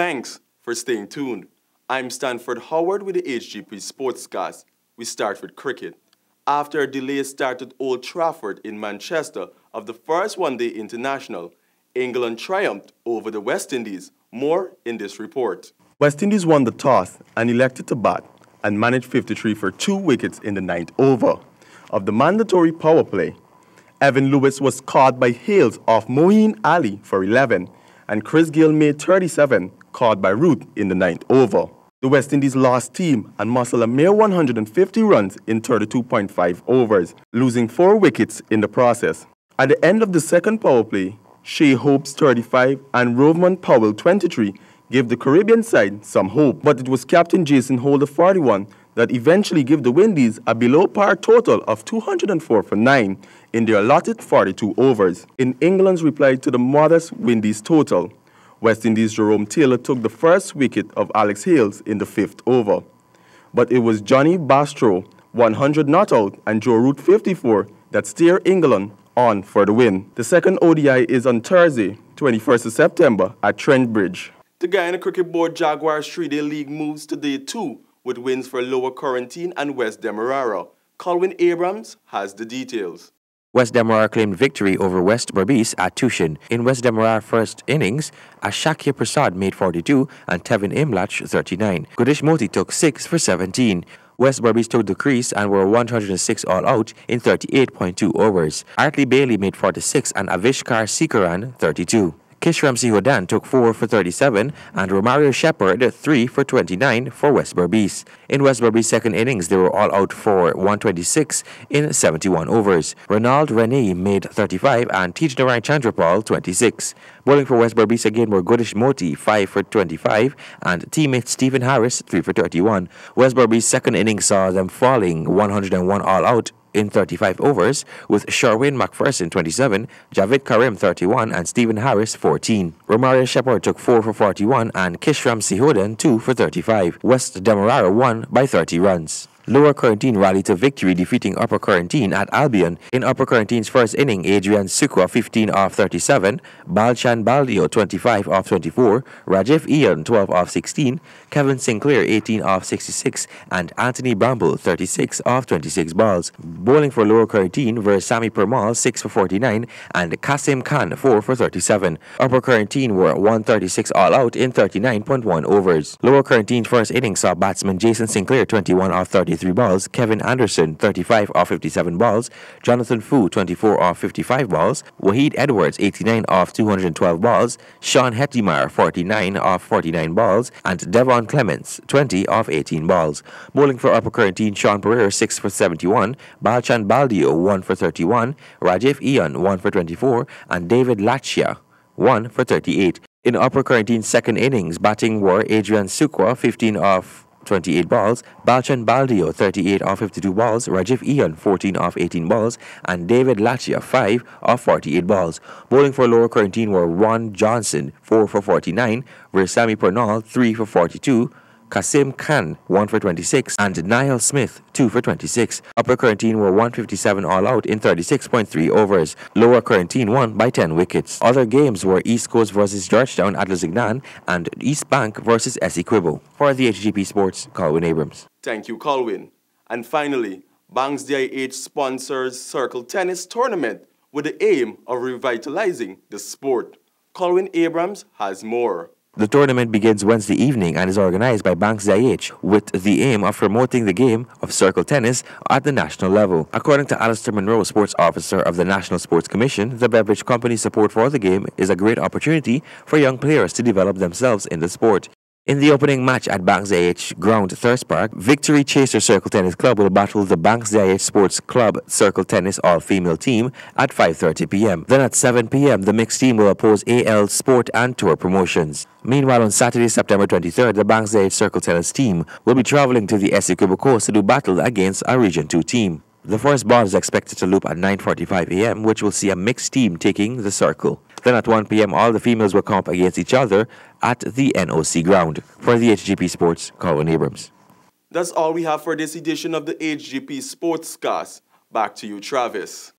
Thanks for staying tuned. I'm Stanford Howard with the HGP Sportscast. We start with cricket. After a delayed start at Old Trafford in Manchester of the first one-day international, England triumphed over the West Indies. More in this report. West Indies won the toss and elected to bat and managed 53 for 2 wickets in the 9th over. Of the mandatory power play, Evan Lewis was caught by Hales off Moeen Ali for 11, and Chris Gayle made 37, caught by Root in the 9th over. The West Indies lost team and muscled a mere 150 runs in 32.5 overs, losing 4 wickets in the process. At the end of the second power play, Shea Hope's 35 and Rovman Powell 23 gave the Caribbean side some hope, but it was captain Jason Holder 41 that eventually gave the Windies a below-par total of 204 for 9 in their allotted 42 overs. In England's reply to the modest Windies total, West Indies' Jerome Taylor took the first wicket of Alex Hales in the 5th over. But it was Johnny Bairstow, 100 not out, and Joe Root 54 that steered England on for the win. The second ODI is on Thursday, 21st of September at Trent Bridge. The Guyana Cricket Board Jaguars 3-day league moves to day 2 with wins for Lower Corentyne and West Demerara. Colwyn Abrams has the details. West Demerara claimed victory over West Berbice at Tushin. In West Demerara first innings, Ashakya Prasad made 42 and Tevin Imlach 39. Gudish Moti took 6 for 17. West Berbice took the crease and were 106 all out in 38.2 overs. Artley Bailey made 46 and Avishkar Sikaran 32. Kishram Sihodan took 4 for 37 and Romario Shepherd 3 for 29 for West Berbice. In West Berbice's second innings, they were all out for 126 in 71 overs. Ronald Rene made 35 and Tijnarayan Chandrapal 26. Bowling for West Berbice again were Gudish Moti 5 for 25 and teammate Stephen Harris 3 for 31. West Berbice's second innings saw them falling 101 all out in 35 overs, with Sherwin McPherson 27, Javid Karim 31, and Stephen Harris 14. Romario Shepherd took 4 for 41 and Kishram Sihodan 2 for 35. West Demerara won by 30 runs. Lower Corentyne rallied to victory, defeating Upper Corentyne at Albion. In Upper Corentyne's first inning, Adrian Sukwa 15 off 37, Balchan Baldio 25 off 24, Rajiv Ian 12 off 16, Kevin Sinclair 18 off 66, and Anthony Bramble 36 off 26 balls. Bowling for Lower Corentyne were Sami Permal 6 for 49 and Kasim Khan 4 for 37. Upper Corentyne were 136 all out in 39.1 overs. Lower Corentyne's first inning saw batsman Jason Sinclair 21 off 33 balls, Kevin Anderson 35 off 57 balls, Jonathan Fu 24 off 55 balls, Wahid Edwards 89 off 212 balls, Sean Hettimeyer 49 off 49 balls, and Devon Clements 20 off 18 balls. Bowling for Upper Corentyne, Sean Pereira 6 for 71, Balchan Baldio 1 for 31, Rajiv Ian 1 for 24, and David Lachia 1 for 38. In Upper Corentyne's second innings, batting were Adrian Sukwa 15 off 28 balls, Balchan Baldio 38 off 52 balls, Rajiv Ian 14 off 18 balls, and David Lachia 5 off 48 balls. Bowling for Lower Corentyne were Ron Johnson 4 for 49, Versami Pernal 3 for 42, Kasim Khan 1 for 26, and Niall Smith 2 for 26. Upper Corentyne were 157 all out in 36.3 overs. Lower Corentyne won by 10 wickets. Other games were East Coast versus Georgetown at Lusignan and East Bank versus Essequibo. For the HGP Sports, Colwyn Abrams. Thank you, Colwyn. And finally, Banks DIH sponsors Circle Tennis Tournament with the aim of revitalizing the sport. Colwyn Abrams has more. The tournament begins Wednesday evening and is organized by Banks DIH with the aim of promoting the game of circle tennis at the national level. According to Alistair Monroe, sports officer of the National Sports Commission, the beverage company's support for the game is a great opportunity for young players to develop themselves in the sport. In the opening match at Banks DIH Ground, Thirst Park, Victory Chaser Circle Tennis Club will battle the Banks DIH Sports Club Circle Tennis All-Female Team at 5:30 p.m. Then at 7 p.m., the mixed team will oppose AL Sport and Tour Promotions. Meanwhile, on Saturday, September 23rd, the Banks DIH Circle Tennis team will be traveling to the Essequibo Coast to do battle against a Region 2 team. The first ball is expected to loop at 9:45 a.m., which will see a mixed team taking the circle. Then at 1 p.m., all the females will come up against each other at the NOC ground. For the HGP Sports, Colwyn Abrams. That's all we have for this edition of the HGP Sportscast. Back to you, Travis.